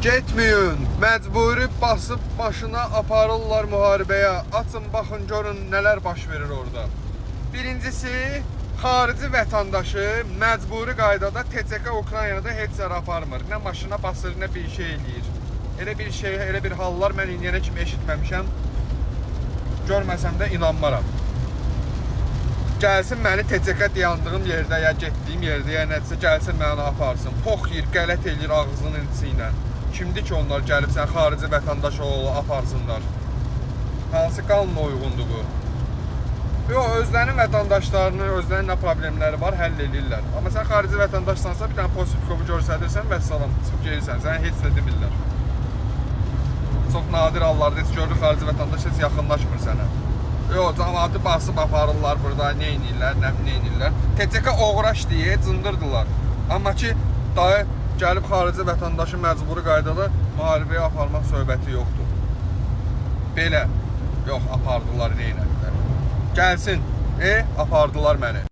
Getməyin, məcburi basıb başına aparırlar müharibəyə. Açın, baxın, görün nələr baş verir orada. Birincisi, xarici vətəndaşı məcburi qaydada TCK Ukraynada heç yer aparmır. Nə maşına basır, nə bir şey eləyir. Elə bir hallar mən indiyənə kimi eşitməmişəm. Görməsəm də inanmaram. Gəlsin məni TCK dayandığım yerdə, ya getdiyim yerdə, ya nədirsə gəlsin məni aparsın. Pox yiyir, qələt eləyir ağzının içi ilə. Kimdir ki onlar gəlib sən xarici vətəndaş aparsınlar? Hansı qanuna uyğundur bu? Yox, özlərinin vətəndaşlarının, özlərinin nə problemləri var, həll edirlər. Amma sən xarici vətəndaşsansa, bir dənə pozitiv göstərirsən və salam, çıxıb gelirsən, sənə heç nə demirlər. Çox nadir hallarda heç görür, xarici vətəndaş heç yaxınlaşmır sənə. Yox, cəmaatı basıb aparırlar burada, nə edirlər, nə edirlər. TCK oğraş deyə cındırdılar. Amma ki, dayı gəlib xarici vətəndaşı məcburi qaydada müharibəyə aparmaq söhbəti yoxdur. Belə, yox, apardılar, neynədilər. Gəlsin, apardılar məni.